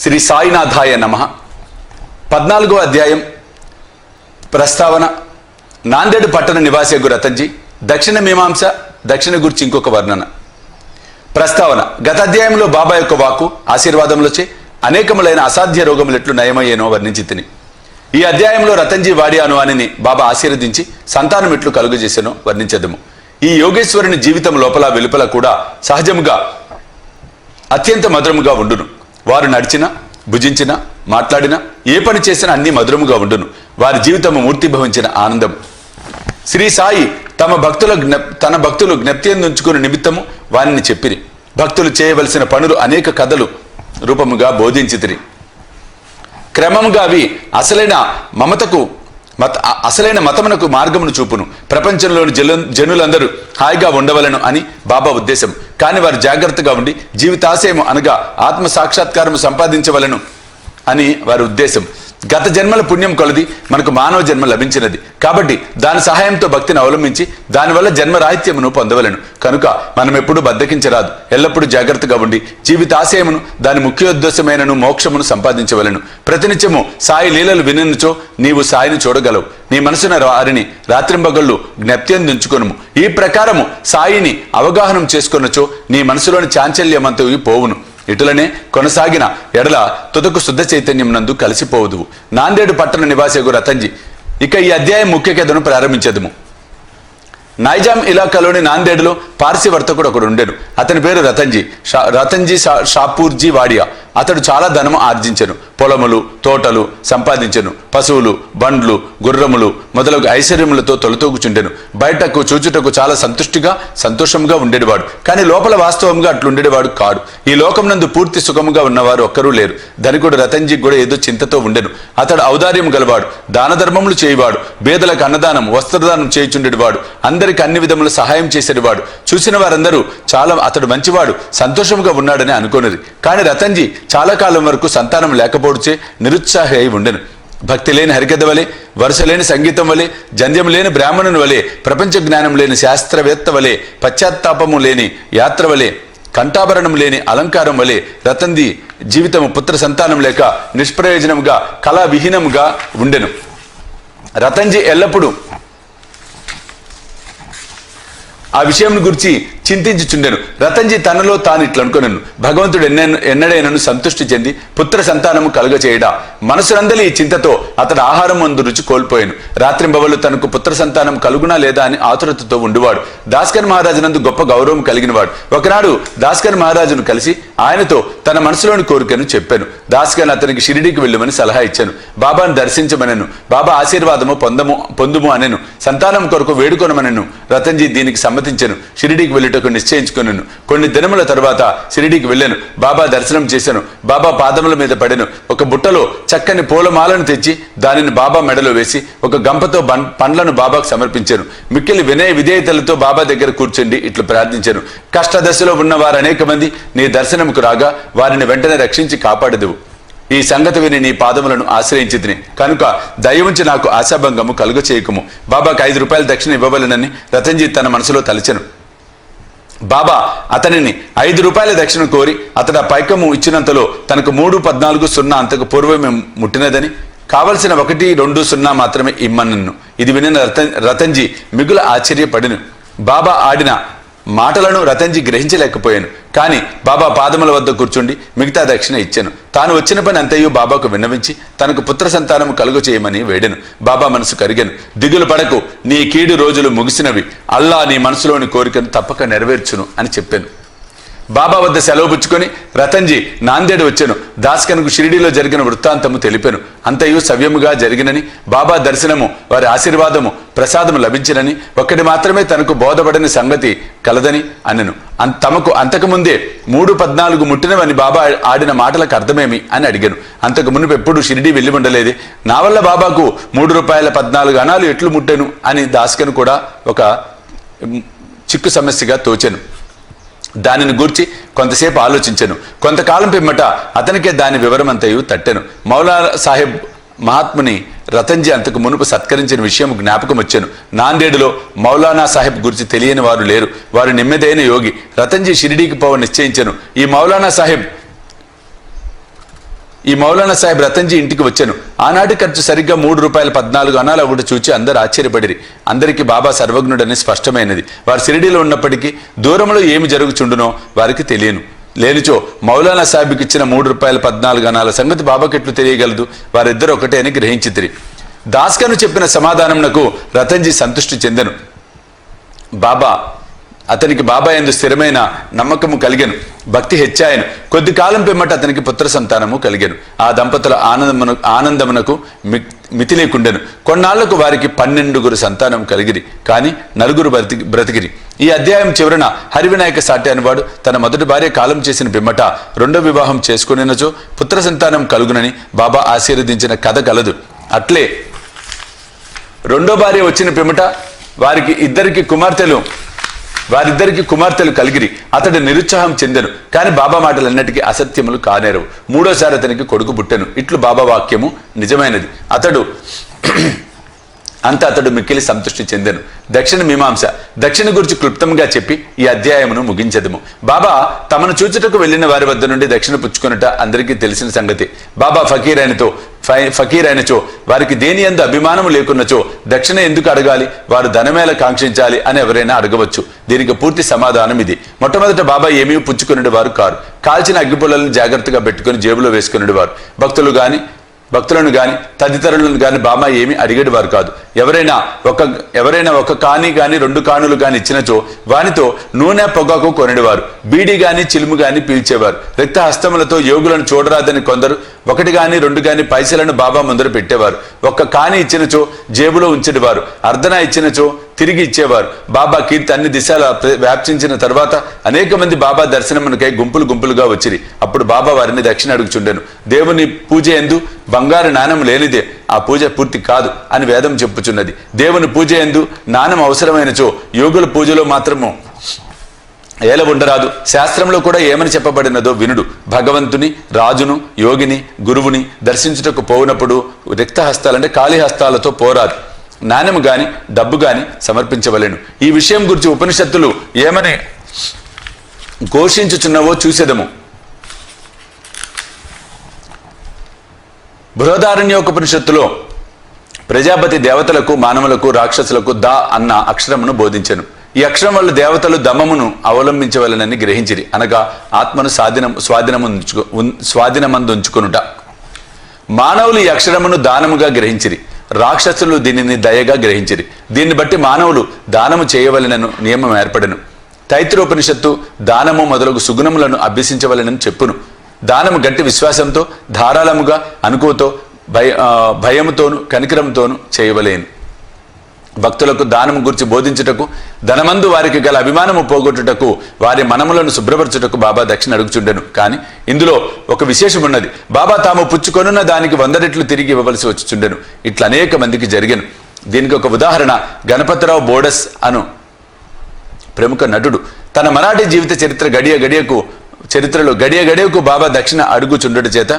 శ్రీ సాయినాథాయ నమః. 14వ అధ్యాయం ప్రస్తావన. నాందేడు పట్టణ నివాసియగు రతన్జీ దక్షిణ మీమాంస దక్షిణ గురించి ఇంకొక వర్ణన. ప్రస్తావన. గత అధ్యాయంలో బాబా యొక్క వాక్కు ఆశీర్వాదములచే అనేకములైన అసాధ్య రోగములు ఎట్లు నయమయ్యేనో వర్ణించితిని. ఈ అధ్యాయంలో రతన్జీ వాడి అనువానిని బాబా ఆశీర్వదించి సంతానం ఎట్లు కలుగజేసెనో వర్ణించదము. ఈ యోగేశ్వరుని జీవితం లోపల వెలుపల కూడా సహజముగా అత్యంత మధురముగా ఉండును. వారు నడిచినా భుజించినా మాట్లాడినా ఏ పని చేసినా అన్ని మధురముగా ఉండును. వారి జీవితము మూర్తిభవించిన ఆనందం. శ్రీ సాయి తన భక్తులు జ్ఞప్తియందుంచుకుని నిమిత్తము వారిని చెప్పిరి. భక్తులు చేయవలసిన పనులు అనేక కథలు రూపముగా బోధించితిరి. క్రమముగా అవి అసలైన మతమునకు మార్గమును చూపును. ప్రపంచంలోని జనులందరూ హాయిగా ఉండవలను అని బాబా ఉద్దేశం. కానీ వారు జాగ్రత్తగా ఉండి జీవితాశయము అనగా ఆత్మ సాక్షాత్కారము సంపాదించవలను అని వారి ఉద్దేశం. గత జన్మల పుణ్యం కొలది మనకు మానవ జన్మ లభించినది కాబట్టి దాని సహాయంతో భక్తిని అవలంబించి దానివల్ల జన్మరాహిత్యమును పొందవలను. కనుక మనం ఎప్పుడు బద్దకించరాదు. ఎల్లప్పుడూ జాగ్రత్తగా ఉండి జీవితాశయమును దాని ముఖ్యోద్దేశమైనను మోక్షమును సంపాదించవలను. ప్రతినిత్యము సాయి లీలలు విననుచో నీవు సాయిని చూడగలవు. నీ మనసున వారిని రాత్రింబగళ్ళు జ్ఞప్తియందుంచుకొనుము. ఈ ప్రకారము సాయిని అవగాహనం చేసుకొనచో నీ మనసులోని చాంచల్యమంతయు పోవును. ఇటులనే కొనసాగిన ఎడల తుదకు శుద్ధ చైతన్యం నందు కలిసిపోవుదువు. నాందేడు పట్టణ నివాసియగు రతన్జీ. ఇక ఈ అధ్యాయం ముఖ్య కథను ప్రారంభించదుము. నైజాం ఇలాకాలోని నాందేడులో పార్సీ వర్తకుడు ఒకడు ఉండెను. అతని పేరు రతన్జీ షాపూర్జీ వాడియా. అతడు చాలా ధనము ఆర్జించెను. పొలములు తోటలు సంపాదించెను. పశువులు బండ్లు గుర్రములు మొదలగు ఐశ్వర్యములతో తొలతూగుచుండెను. బయటకు చూచుటకు చాలా సంతోషంగా ఉండేవాడు. కానీ లోపల వాస్తవంగా అట్లుండేవాడు కాడు. ఈ లోకం నందు పూర్తి సుఖముగా ఉన్నవారు ఒక్కరూ లేరు. ధనికుడు రతన్జీ కూడా ఏదో చింతతో ఉండెను. అతడు ఔదార్యం గలవాడు. దాన ధర్మములు చేయవాడు. పేదలకు అన్నదానం వస్త్రదానం చేయుచుండేవాడు. అందరికి అన్ని విధముల సహాయం చేసేవాడు. చూసిన వారందరూ అతడు మంచివాడు సంతోషముగా ఉన్నాడని అనుకోనిది. కానీ రతన్జీ చాలా కాలం వరకు సంతానం లేకపోవచ్చే నిరుత్సాహి అయి ఉండెను. భక్తి లేని హరికథ వలె, వరుస లేని సంగీతం వలె, జంధ్యం లేని బ్రాహ్మణుని వలె, ప్రపంచ జ్ఞానం లేని శాస్త్రవేత్త వలె, పశ్చాత్తాపము లేని యాత్ర వలె, కంఠాభరణం లేని అలంకారం వలె రతన్జీ జీవితము పుత్ర సంతానం లేక నిష్ప్రయోజనముగా కళావిహీనముగా ఉండెను. రతన్జీ ఎల్లప్పుడూ ఆ విషయం గురించి చింతించుచుండెను. రతన్జీ తనలో తాను ఇట్లా అనుకున్నాను, భగవంతుడు ఎన్నడైనను సంతృష్టి చెంది పుత్ర సంతానము కలుగచేయడా. మనసునందలి ఈ చింతతో అతడు ఆహారం అందు రుచి కోల్పోయాను. రాత్రింబవళ్ళు తనకు పుత్ర సంతానం కలుగునా లేదా అని ఆతురతతో ఉండివాడు. దాస్కర్ మహారాజు నందు గొప్ప గౌరవం కలిగినవాడు. ఒకనాడు దాస్కర్ మహారాజును కలిసి ఆయనతో తన మనసులోని కోరికను చెప్పాను. దాస్కర్ అతనికి షిరిడీకి వెళ్ళమని సలహా ఇచ్చాను. బాబాను దర్శించమనెను. బాబా ఆశీర్వాదము పొందుము అనెను. సంతానం కొరకు వేడుకొనమనెను. రతన్జీ దీనికి సమ్మతించెను. షిరిడీకి వెళ్ళి నిశ్చయించుకున్నాను. కొన్ని దినముల తర్వాత షిరిడీకి వెళ్ళాను. బాబా దర్శనం చేశాను. బాబా పాదముల మీద పడెను. ఒక బుట్టలో చక్కని పూలమాలను తెచ్చి దానిని బాబా మెడలో వేసి ఒక గంపతో పండ్లను బాబాకు సమర్పించాను. మిక్కిలి వినయ విధేయతలతో బాబా దగ్గర కూర్చొని ఇట్లు ప్రార్థించాను. కష్టదశలో ఉన్న వారు అనేక మంది నీ దర్శనముకు రాగా వారిని వెంటనే రక్షించి కాపాడదువు. ఈ సంగతి విని నీ పాదములను ఆశ్రయించితిని కనుక దయవుంచి నాకు ఆశాభంగము కలుగ చేయకుము. బాబాకు 5 రూపాయల దక్షిణ ఇవ్వవలెనని రతన్జీ తన మనసులో తలచెను. బాబా అతనిని 5 రూపాయల దక్షిణ కోరి అతడు ఆ పైకము ఇచ్చినంతలో తనకు 3:14 అంతకు పూర్వమే ముట్టినదని కావలసిన 1:20 మాత్రమే ఇమ్మనను. ఇది వినిన రతన్జీ మిగుల ఆశ్చర్యపడిను. బాబా ఆడిన మాటలను రతన్జీ గ్రహించలేకపోయాను. కానీ బాబా పాదముల వద్ద కూర్చుండి మిగతా దక్షిణ ఇచ్చాను. తాను వచ్చిన పని అంతయు బాబాకు విన్నవించి తనకు పుత్ర సంతానము కలుగ చేయమని వేడెను. బాబా మనసు కరిగెను. దిగులు పడకు, నీ కీడు రోజులు ముగిసినవి. అల్లా నీ మనసులోని కోరికను తప్పక నెరవేర్చును అని చెప్పాను. బాబా వద్ద సెలవు పుచ్చుకొని రతన్జీ నాందేడు వచ్చాను. దాస్కన్కు షిరిడీలో జరిగిన వృత్తాంతము తెలిపాను. అంతయు సవ్యముగా జరిగినని, బాబా దర్శనము వారి ఆశీర్వాదము ప్రసాదము లభించినని, ఒక్కటి మాత్రమే తనకు బోధపడని సంగతి కలదని అనెను. తమకు అంతకుముందే 3:14 ముట్టినవని బాబా ఆడిన మాటలకు అర్థమేమి అని అడిగాను. అంతకు మునుపు ఎప్పుడు షిరిడీ వెళ్ళి ఉండలేదే. నా వల్ల బాబాకు 3:14 ఎట్లు ముట్టెను అని దాస్కన్ కూడా ఒక చిక్కు సమస్యగా తోచెను. దానిని గూర్చి కొంతసేపు ఆలోచించెను. కొంతకాలం పిమ్మట అతనికే దాని వివరమంతయు తట్టెను. మౌలానా సాహెబ్ మహాత్ముని రతన్జీ అంతకు మునుపు సత్కరించిన విషయం జ్ఞాపకం వచ్చాను. నాందేడులో మౌలానా సాహెబ్ గురించి తెలియని వారు లేరు. వారు నెమ్మదైన యోగి. రతన్జీ షిరిడీకి పోవ నిశ్చయించెను. ఈ మౌలానా సాహెబ్ ఈ మౌలానా సాహెబ్ రతన్జీ ఇంటికి వచ్చాను. ఆనాటి ఖర్చు సరిగ్గా ₹3.14 ఒకటి చూచి అందరు ఆశ్చర్యపడిరి. అందరికీ బాబా సర్వజ్ఞుడని స్పష్టమైనది. వారు షిరిడీలో ఉన్నప్పటికీ దూరంలో ఏమి జరుగుచుండునో వారికి తెలియను. లేనిచో మౌలానా సాహెబ్కి ఇచ్చిన ₹3.14 సంగతి బాబాకి ఎట్లు తెలియగలదు? వారిద్దరు ఒకటే అని గ్రహించితిరి. దాస్కను చెప్పిన సమాధానంకు రతన్జీ సంతృష్టి చెందెను. అతనికి బాబా యందు స్థిరమైన నమ్మకము కలిగెను, భక్తి హెచ్చాయను. కొద్ది కాలం పిమ్మట అతనికి పుత్ర సంతానము కలిగెను. ఆ దంపతుల ఆనందమునకు మితి లేకుండెను. కొన్నాళ్లకు వారికి 12 సంతానం కలిగిరి. కానీ 4 బ్రతికిరి. ఈ అధ్యాయం చివరన హరివినాయక సాటి అనువాడు తన మొదటి భార్య కాలం చేసిన పిమ్మట 2వ వివాహం చేసుకునినచో పుత్ర సంతానం కలుగునని బాబా ఆశీర్వదించిన కథ కలదు. అట్లే 2వ భార్య వచ్చిన పిమ్మట వారిద్దరికి కుమార్తెలు కలిగిరి. అతడు నిరుత్సాహం చెందెను. కాని బాబా మాటలన్నిటికీ అసత్యములు కానేరవు. 3వసారి అతనికి కొడుకు పుట్టెను. ఇట్లు బాబా వాక్యము నిజమైనది. అతడు మిక్కిలి సంతృష్టి చెందెను. దక్షిణ మీమాంస దక్షిణ గురించి క్లుప్తంగా చెప్పి ఈ అధ్యాయమును ముగించదము. బాబా తమను చూచుటకు వెళ్లిన వారి వద్ద నుండి దక్షిణ పుచ్చుకొనుట అందరికీ తెలిసిన సంగతి. బాబా ఫకీర్ అయినచో వారికి దేని యందు అభిమానము లేకున్నచో దక్షిణ ఎందుకు అడగాలి? వారు ధనమేళ కాంక్షించాలి అని ఎవరైనా అడగవచ్చు. దీనికి పూర్తి సమాధానం ఇది. మొట్టమొదట బాబా ఏమీ పుచ్చుకునేది వారు కారు. కాల్చిన అగ్గిపుల్లలను జాగ్రత్తగా పెట్టుకుని జేబులో వేసుకునేది వారు. భక్తులను గాని తదితరులను గాని బాబా ఏమి అడిగేది వారు కాదు. ఎవరైనా ఒక కాని గాని 2 కానులు గాని ఇచ్చినచో వానితో నూనె పొగాకు కొనేవారు. బీడి గాని చిలుము గాని పీల్చేవారు. రక్త హస్తములతో యోగులను చూడరాదని కొందరు 1 గాని 2 గాని పైసలను బాబా ముందర పెట్టేవారు. 1 కాని ఇచ్చినచో జేబులో ఉంచేవారు. అర్ధనా ఇచ్చినచో తిరిగి ఇచ్చేవారు. బాబా కీర్తి అన్ని దిశల వ్యాప్తించిన తర్వాత అనేక మంది బాబా దర్శనమునకై గుంపులుగా వచ్చిరి. అప్పుడు బాబా వారిని దక్షిణ అడుగుచుండెను. దేవుని పూజ యందు బంగారు నాణెం లేనిదే ఆ పూజ పూర్తి కాదు అని వేదం చెప్పుచున్నది. దేవుని పూజ యందు నాణెం అవసరమైనచో యోగుల పూజలో మాత్రము ఏల ఉండరాదు. శాస్త్రంలో కూడా ఏమని చెప్పబడినదో వినుడు. భగవంతుని, రాజును, యోగిని, గురువుని దర్శించుటకు పోవునప్పుడు రిక్త హస్తాలంటే ఖాళీ హస్తాలతో పోరాదు. నాణెము గాని డబ్బు గాని సమర్పించవలెను. ఈ విషయం గురించి ఉపనిషత్తులు ఏమని ఘోషించుచున్నవో చూసేదము. బృహదారణ్యోపనిషత్తులో ప్రజాపతి దేవతలకు, మానవులకు, రాక్షసులకు దా అన్న అక్షరమును బోధించెను. ఈ అక్షరం వల్ల దేవతలు దమమును అవలంబించవలనని గ్రహించిరి. అనగా ఆత్మను స్వాధీనమందుంచుకొనుట. మానవులు ఈ అక్షరమును దానముగా గ్రహించిరి. రాక్షసులు దీనిని దయగా గ్రహించిరి. దీన్ని బట్టి మానవులు దానము చేయవలెనను నియమం ఏర్పడెను. తైత్రోపనిషత్తు దానము మొదలగు సుగుణములను అభ్యసించవలెనని చెప్పును. దానము గట్టి విశ్వాసంతో, ధారాళముగా, అనుకోతో, భయముతోను, కనికరంతోను చేయవలేను. భక్తులకు దానము గురించి బోధించుటకు, ధనమందు వారికి గల అభిమానము పోగొట్టుటకు, వారి మనములను శుభ్రపరచుటకు బాబా దక్షిణ అడుగుచుండెను. కానీ ఇందులో ఒక విశేషం ఉన్నది. బాబా తాము పుచ్చుకొనున్న దానికి 100 రెట్లు తిరిగి ఇవ్వవలసి వచ్చుచుండెను. ఇట్లా అనేక మందికి జరిగెను. దీనికి ఒక ఉదాహరణ గణపతిరావు బోడస్ అను ప్రముఖ నటుడు తన మరాఠీ జీవిత చరిత్రలో గడియ గడియకు బాబా దక్షిణ అడుగుచుండట చేత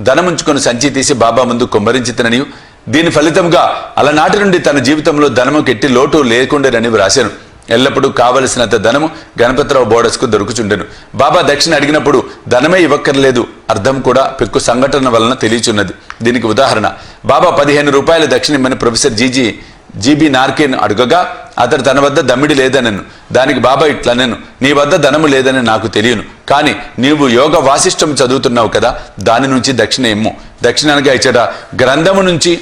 ధనముంచుకొని సంచి తీసి బాబా ముందు కుమ్మరించితననియు, దీని ఫలితంగా అలనాటి నుండి తన జీవితంలో ధనము కెట్టి లోటు లేకుండేనని వ్రాశాను. ఎల్లప్పుడూ కావలసినంత ధనము గణపతిరావు బోడస్కు దొరుకుచుండెను. బాబా దక్షిణ అడిగినప్పుడు ధనమే ఇవ్వక్కర్లేదు అర్థం కూడా పెక్కు సంఘటన వలన తెలియచున్నది. దీనికి ఉదాహరణ బాబా ₹15 దక్షిణ ఇమ్మని ప్రొఫెసర్ జీబీ నార్కేను అడుగగా అతడు తన వద్ద దమ్మిడి లేదనను. దానికి బాబా ఇట్లనెను, నీ వద్ద ధనము లేదని నాకు తెలియను, కానీ నీవు యోగ వాసిష్టం చదువుతున్నావు కదా, దాని నుంచి దక్షిణ ఇమ్ము. దక్షిణగా ఇచ్చట గ్రంథము నుంచి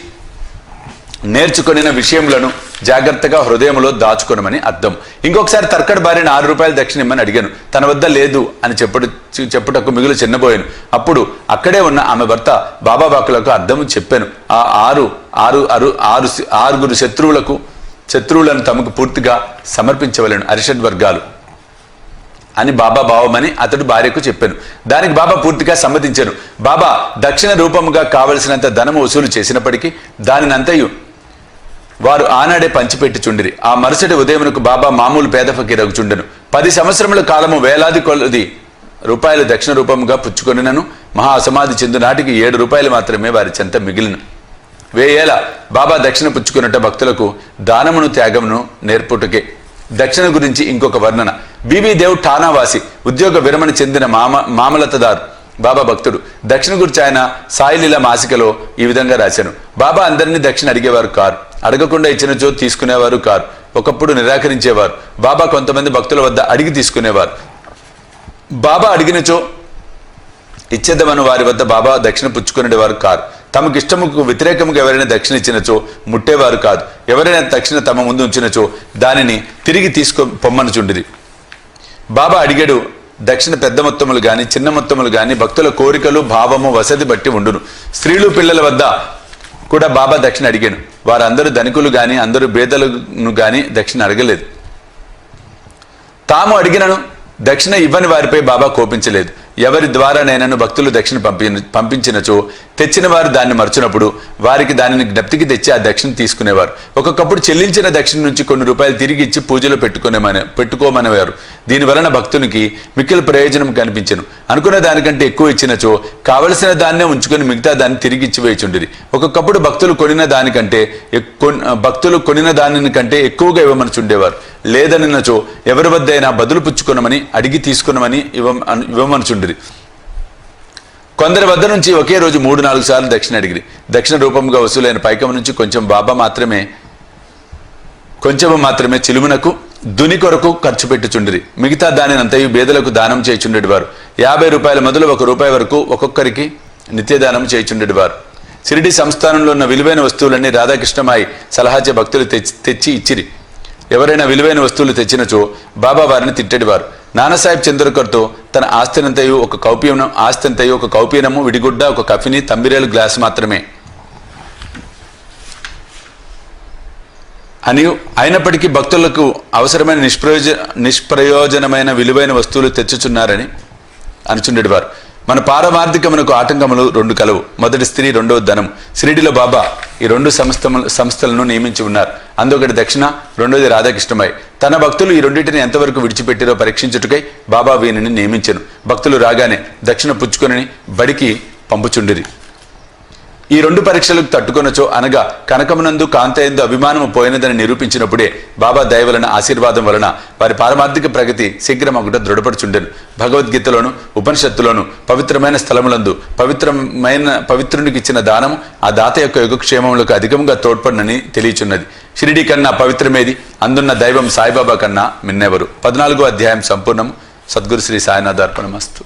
నేర్చుకొనిన విషయములను జాగ్రత్తగా హృదయంలో దాచుకొనమని అర్థం. ఇంకొకసారి తర్కడ్ భార్యను ₹6 దక్షిణ ఇమ్మని అడిగాను. తన వద్ద లేదు అని చెప్పుటకు మిగులు చిన్నబోయాను. అప్పుడు అక్కడే ఉన్న ఆమె భర్త బాబా వాకులకు అర్థము చెప్పాను. ఆ 6 శత్రువులను తమకు పూర్తిగా సమర్పించవలను అరిషడ్ వర్గాలు అని బాబా భావమని అతడు భార్యకు చెప్పాను. దానికి బాబా పూర్తిగా సమ్మతించాను. బాబా దక్షిణ రూపముగా కావలసినంత ధనము వసూలు చేసినప్పటికీ దానినంతయు వారు ఆనాడే పంచిపెట్టుచుండిరి. ఆ మరుసటి ఉదయమునకు బాబా మామూలు పేద ఫకీరగుచుండెను. 10 సంవత్సరముల కాలము వేలాది కొలది రూపాయలు దక్షిణ రూపముగా పుచ్చుకొనినను మహా అసమాధి చెందు నాటికి ₹7 మాత్రమే వారి చెంత మిగిలిన. 1000 ఏళ్ల బాబా దక్షిణ పుచ్చుకున్నట్ట భక్తులకు దానమును త్యాగమును నేర్పుటకే. దక్షిణ గురించి ఇంకొక వర్ణన. బీబీ దేవ్ ఠానావాసి, ఉద్యోగ విరమణ చెందిన మామలతదారు. బాబా భక్తుడు. దక్షిణ గురించి ఆయన సాయిలీల మాసికలో ఈ విధంగా రాశాను. బాబా అందరినీ దక్షిణ అడిగేవారు కారు, అడగకుండా ఇచ్చినచో తీసుకునేవారు కారు, ఒకప్పుడు నిరాకరించేవారు. బాబా కొంతమంది భక్తుల వద్ద అడిగి తీసుకునేవారు. బాబా అడిగినచో ఇచ్చేద్దామని వారి వద్ద బాబా దక్షిణ పుచ్చుకునేవారు కారు. తమకు ఇష్టముకు వ్యతిరేకముగా ఎవరైనా దక్షిణ ఇచ్చినచో ముట్టేవారు కాదు. ఎవరైనా దక్షిణ తమ ముందు ఉంచినచో దానిని తిరిగి పొమ్మనుచుండిరి. బాబా అడిగాడు, దక్షిణ పెద్ద మొత్తములు గాని చిన్న మొత్తములు గాని భక్తుల కోరికలు భావము వసతి బట్టి ఉండును. స్త్రీలు పిల్లల వద్ద కూడా బాబా దక్షిణ అడిగాను. వారందరూ ధనికులు గాని అందరూ పేదలను గాని దక్షిణ అడగలేదు. తాము అడిగినను దక్షిణ ఇవ్వని వారిపై బాబా కోపించలేదు. ఎవరి ద్వారానైనాను భక్తులు దక్షిణ పంపించినచో తెచ్చిన వారు దాన్ని మరచినప్పుడు వారికి దానిని జ్ఞప్తికి తెచ్చి ఆ దక్షిణ తీసుకునేవారు. ఒక్కొక్కప్పుడు చెల్లించిన దక్షిణ నుంచి కొన్ని రూపాయలు తిరిగి ఇచ్చి పూజలో పెట్టుకోమనేవారు. దీని వలన భక్తునికి మిక్కిలి ప్రయోజనం కనిపించను. అనుకున్న దానికంటే ఎక్కువ ఇచ్చినచో కావలసిన దాన్నే ఉంచుకొని మిగతా దాన్ని తిరిగి ఇచ్చి వేయుచుండిరి. ఒక్కొక్కప్పుడు భక్తులు కొనిన దానికంటే ఎక్కువగా ఇవ్వమనుచుండేవారు. లేదనినచో ఎవరి వద్దైనా బదులు పుచ్చుకున్నామని అడిగి తీసుకున్నామని ఇవ్వమనుచుండిరి. కొందరి వద్ద నుంచి ఒకే రోజు 3-4 సార్లు దక్షిణ అడిగిరి. దక్షిణ రూపంగా వసూలైన పైకం నుంచి కొంచెం మాత్రమే చిలుమునకు దుని కొరకు ఖర్చు పెట్టుచుండిరి. మిగతా దానినంతయు బేదలకు దానం చేయుచుండేవారు. 50 రూపాయల మొదలు 1 రూపాయి వరకు ఒక్కొక్కరికి నిత్యదానం చేయుచుండేవారు. షిరిడి సంస్థానంలో ఉన్న విలువైన వస్తువులన్నీ రాధాకృష్ణమాయి సలహాచే భక్తులు తెచ్చి ఇచ్చిరి. ఎవరైనా విలువైన వస్తువులు తెచ్చినచో బాబా వారిని తిట్టేవారు. నానాసాహెబ్ చంద్రకర్తో తన ఆస్తినంతయు ఒక కౌపీనము, విడిగుడ్డ, ఒక కఫిని, తంబిరేలు గ్లాసు మాత్రమే అని అయినప్పటికీ భక్తులకు అవసరమైన నిష్ప్రయోజనమైన విలువైన వస్తువులు తెచ్చుచున్నారని అనుచుండేవారు. మన పారమార్థికమునకు ఆటంకములు 2 కలవు. మొదటి స్త్రీ, రెండవ ధనం. షిరిడిలో బాబా ఈ 2 సంస్థలను నియమించి ఉన్నారు. అందొకటి దక్షిణ, రెండోది రాధాకృష్ణమాయి. తన భక్తులు ఈ రెండింటిని ఎంతవరకు విడిచిపెట్టిరో పరీక్షించుటకై బాబా వీనిని నియమించెను. భక్తులు రాగానే దక్షిణ పుచ్చుకొని బడికి పంపుచుండిరి. ఈ 2 పరీక్షలకు తట్టుకొనచో అనగా కనకమునందు కాంతయందు అభిమానము పోయినదని నిరూపించినప్పుడే బాబా దయ వలన ఆశీర్వాదం వలన వారి పారమార్థిక ప్రగతి శీఘ్రమగుట దృఢపడుచుండెను. భగవద్గీతలోను ఉపనిషత్తులోను పవిత్రమైన స్థలములందు పవిత్రునికి ఇచ్చిన దానము ఆ దాత యొక్క యుగక్షేమములకు అధికంగా తోడ్పడినని తెలియచున్నది. షిరిడి కన్నా పవిత్రమేది, అందున్న దైవం సాయిబాబా కన్నా మిన్నెవరు. 14వ అధ్యాయం సంపూర్ణం. సద్గురు శ్రీ సాయినాథార్పణమస్తు.